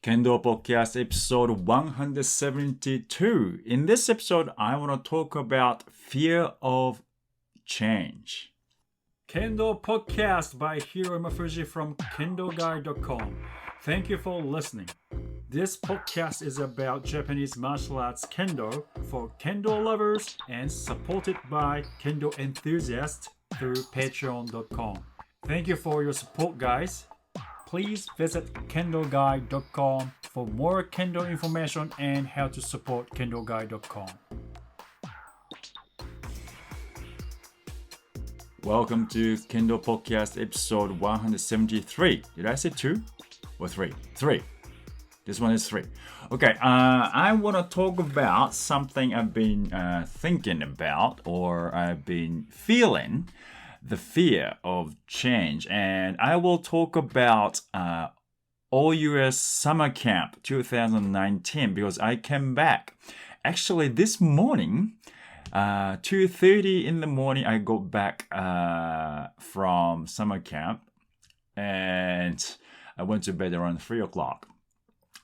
Kendo Podcast episode 172. In this episode, I want to talk about fear of change. Kendo Podcast by Hiro Mafuji from Kendo-Guide.com. Thank you for listening. This podcast is about Japanese martial arts Kendo for Kendo lovers and supported by Kendo enthusiasts through Patreon.com. Thank you for your support, guys. Please visit Kendo-Guide.com for more Kendo information and how to support Kendo-Guide.com. Welcome to Kendo Podcast episode 173. Did I say 2 or 3? 3. This one is 3. Okay, I want to talk about something I've been thinking about or I've been feeling. The fear of change, and I will talk about All US Summer Camp 2019 because I came back. Actually, this morning, 2:30 in the morning, I got back from summer camp, and I went to bed around 3 o'clock.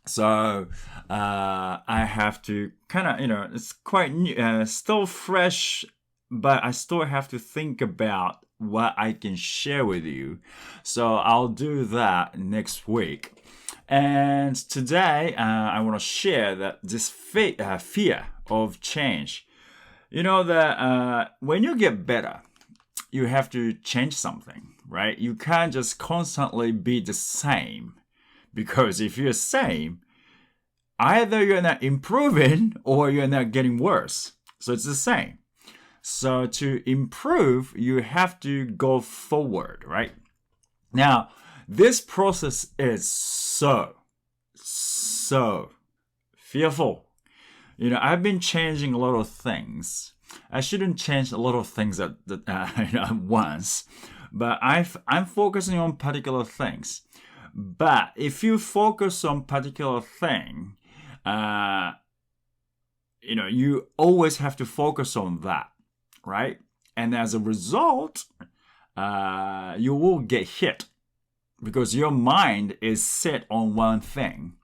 So I have to kind of, it's quite new, still fresh, but I still have to think about what I can share with you. So I'll do that next week. And today, I want to share that this fear of change. You know that when you get better, you have to change something, right? You can't just constantly be the same. Because if you're the same, either you're not improving or you're not getting worse. So it's the same. So to improve, you have to go forward, right? Now, this process is so fearful. I've been changing a lot of things. I shouldn't change a lot of things at once, but I'm focusing on particular things. But if you focus on particular thing, you always have to focus on that. Right? And as a result, you will get hit because your mind is set on one thing.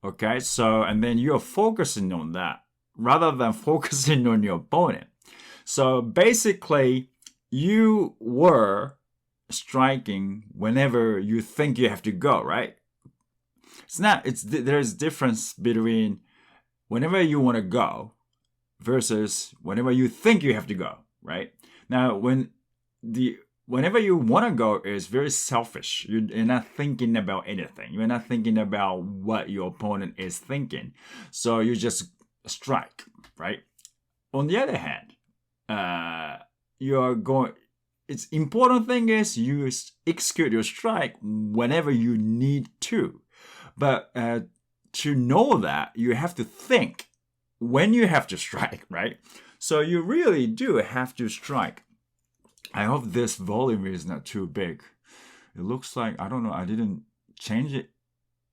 Okay? So, and then you're focusing on that rather than focusing on your opponent. So basically, you were striking whenever you think you have to go, right? There's difference between whenever you want to go versus whenever you think you have to go, right? Now, whenever you want to go is very selfish. You're not thinking about anything. You're not thinking about what your opponent is thinking. So you just strike, right? On the other hand, it's important thing is you execute your strike whenever you need to. But to know that, you have to think when you have to strike, right? So you really do have to strike. I hope this volume is not too big. It looks like, I don't know, I didn't change it.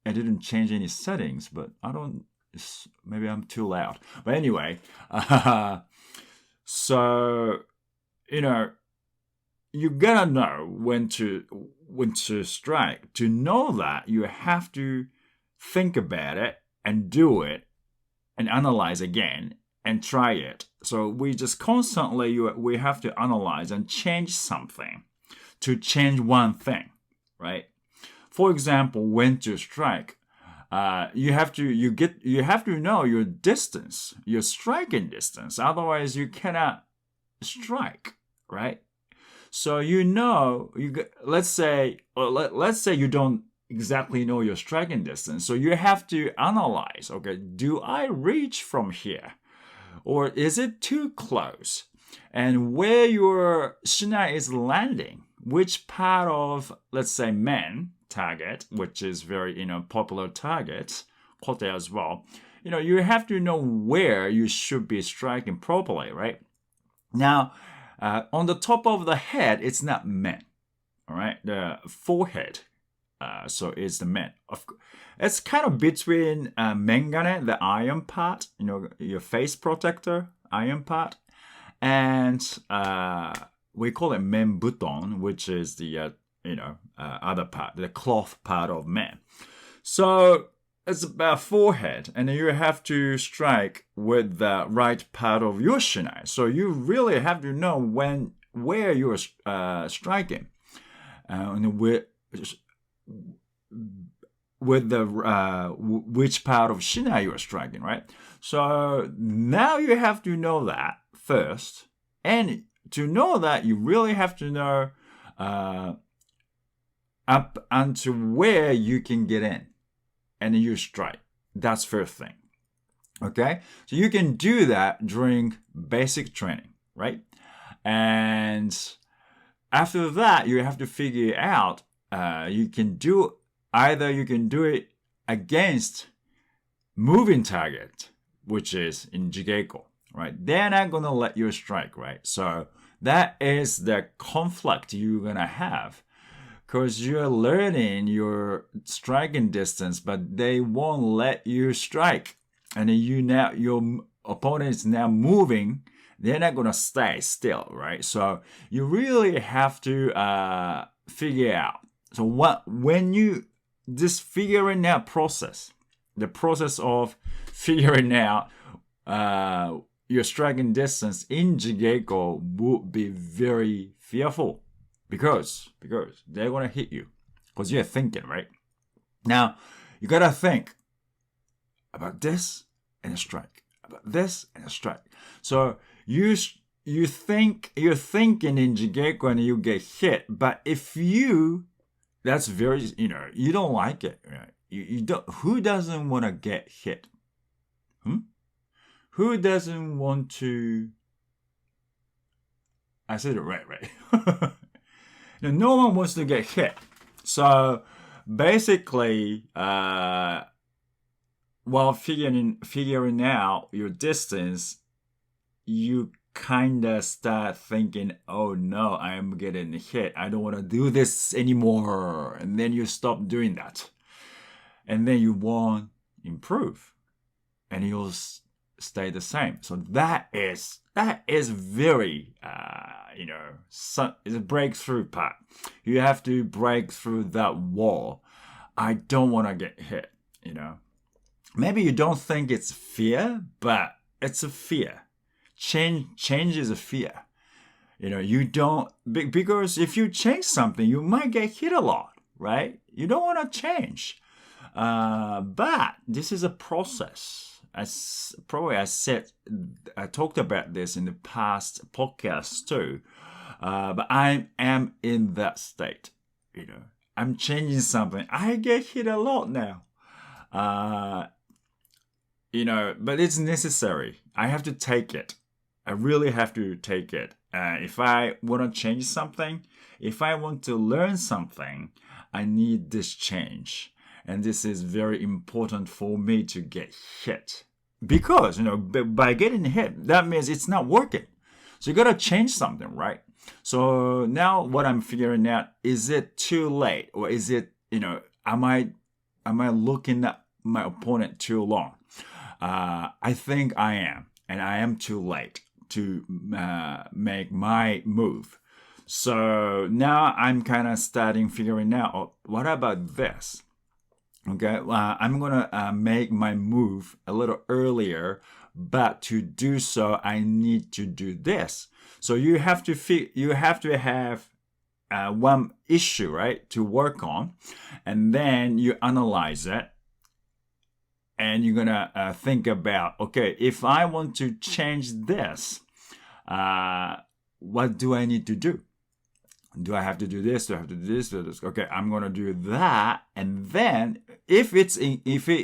I didn't change any settings, but maybe I'm too loud. But anyway, so, you gotta know when to strike. To know that, you have to think about it and do it and analyze again and try it. So we just constantly, we have to analyze and change something to change one thing, right? For example, when to strike, you have to know your distance, your striking distance. Otherwise, you cannot strike, right? So let's say you don't exactly know your striking distance. So you have to analyze, okay, do I reach from here? Or is it too close? And where your shinai is landing, which part of, let's say, men target, which is very, popular target, kote as well, you have to know where you should be striking properly, right? Now, on the top of the head, it's not men, all right? The forehead. So it's the men. It's kind of between mengane, the iron part, your face protector, iron part, and we call it men buton, which is the other part, the cloth part of men. So it's about forehead, and you have to strike with the right part of your shinai. So you really have to know where you're striking, and with the which part of shinai you are striking, right? So now you have to know that first, and to know that you really have to know up unto where you can get in, and you strike. That's first thing. Okay, so you can do that during basic training, right? And after that, you have to figure out you can do it against moving target, which is in Jigeko, right? They're not gonna let you strike, right? So that is the conflict you're gonna have, because you're learning your striking distance, but they won't let you strike, and your opponent is now moving. They're not gonna stay still, right? So you really have to figure out. So when you this figuring out process, the process of figuring out your striking distance in Jigeko would be very fearful, because they're gonna hit you, because you're thinking, right? Now you gotta think about this and a strike, about this and a strike. So you're thinking in Jigeko and you get hit, but if that's very, you don't like it, right? You don't. Who doesn't want to get hit? Who doesn't want to? I said it right. No one wants to get hit. So basically, while figuring out your distance, you kind of start thinking, oh no, I'm getting hit. I don't want to do this anymore. And then you stop doing that. And then you won't improve. And you'll stay the same. So that is very, it's a breakthrough part. You have to break through that wall. I don't want to get hit, Maybe you don't think it's fear, but it's a fear. Change is a fear. You don't, because if you change something, you might get hit a lot, right? You don't want to change. But this is a process. I talked about this in the past podcasts too. But I am in that state. I'm changing something. I get hit a lot now. But it's necessary. I have to take it. I really have to take it. If I want to change something, if I want to learn something, I need this change. And this is very important for me to get hit. Because, by getting hit, that means it's not working. So you got to change something, right? So now what I'm figuring out, is it too late? Or is it, am I looking at my opponent too long? I think I am. And I am too late to make my move. So now I'm kind of figuring out, what about this? Okay, I'm gonna make my move a little earlier, but to do so, I need to do this. So you have to have one issue, right, to work on, and then you analyze it. And you're gonna think about, okay, if I want to change this, what do I need to do? Do I have to do this? Do I have to do this? Okay, I'm gonna do that, and then if it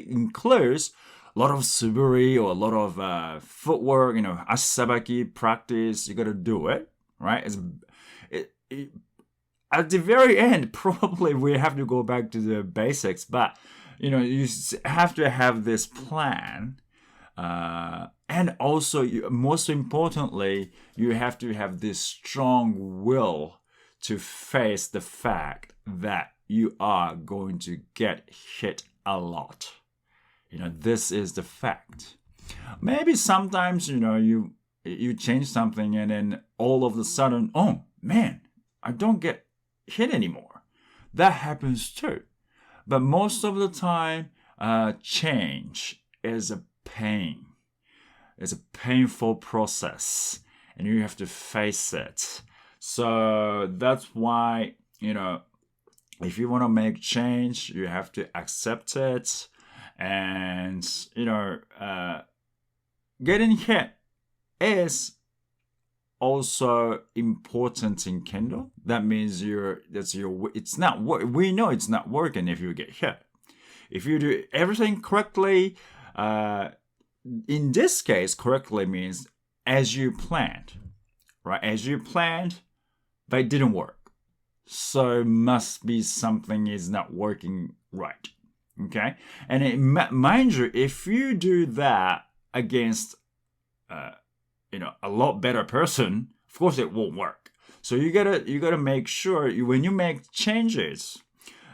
includes a lot of suburi or a lot of footwork, asabaki practice, you gotta do it, right? At the very end, probably we have to go back to the basics, but you have to have this plan. And also, most importantly, you have to have this strong will to face the fact that you are going to get hit a lot. This is the fact. Maybe sometimes, you change something and then all of a sudden, oh man, I don't get hit anymore. That happens too. But most of the time, change is a pain. It's a painful process, and you have to face it. So that's why, if you want to make change, you have to accept it. And, getting hit is also important in Kendo. That means it's not we know it's not working if you get hit. If you do everything correctly, in this case, correctly means as you planned, right? As you planned, but it didn't work. So must be something is not working right. Okay? And mind you, if you do that against, a lot better person, of course it won't work. So you gotta make sure when you make changes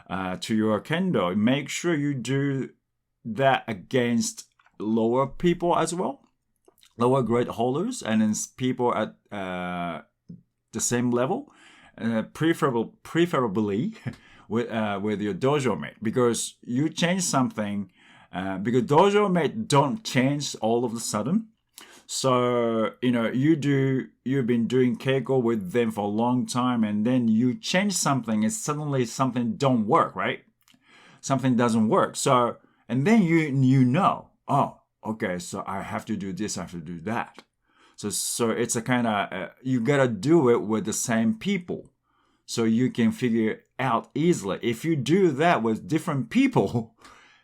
to your Kendo, make sure you do that against lower people as well, lower grade holders, and then people at the same level, preferably with your dojo mate, because you change something, because dojo mate don't change all of a sudden. So you've been doing keiko with them for a long time, and then you change something, and suddenly something don't work, right? Something doesn't work. So and then you know, oh, okay, so I have to do this, I have to do that. So it's a kind of you gotta do it with the same people, so you can figure out easily. If you do that with different people,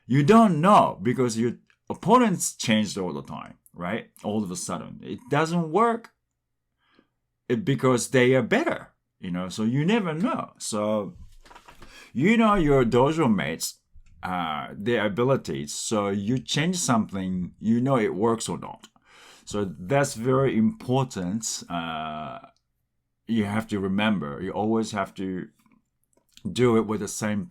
you don't know because your opponents changed all the time, right? All of a sudden, it doesn't work because they are better, So you never know. So your dojo mates, their abilities. So you change something, it works or not. So that's very important. You have to remember. You always have to do it with the same,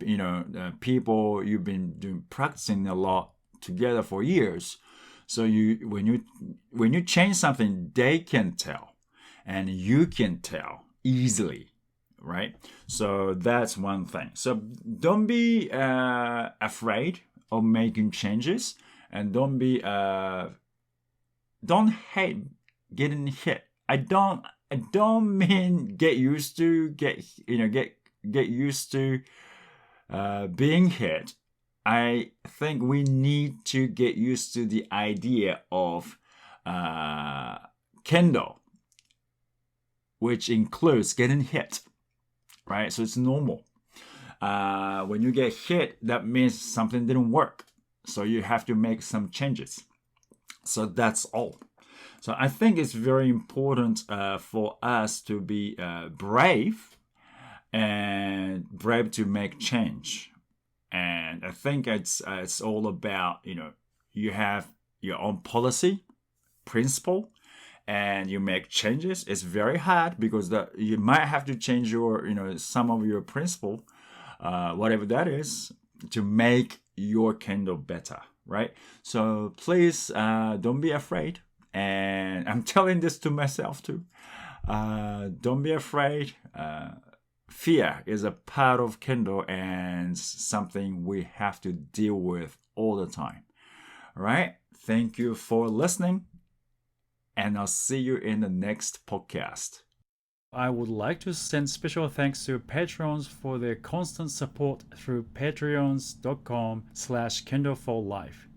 people you've been practicing a lot together for years. So when you change something, they can tell, and you can tell easily, right? So that's one thing. So don't be afraid of making changes, and don't hate getting hit. I don't mean get used to being hit. I think we need to get used to the idea of Kendo, which includes getting hit, right? So it's normal. When you get hit, that means something didn't work. So you have to make some changes. So that's all. So I think it's very important for us to be brave to make change. And I think it's all about, you have your own policy, principle, and you make changes. It's very hard because you might have to change your, some of your principle, whatever that is, to make your Kendo better, right? So please don't be afraid. And I'm telling this to myself too. Don't be afraid. Fear is a part of Kendo and something we have to deal with all the time. All right? Thank you for listening, and I'll see you in the next podcast. I would like to send special thanks to patrons for their constant support through patreons.com/Kendo For Life.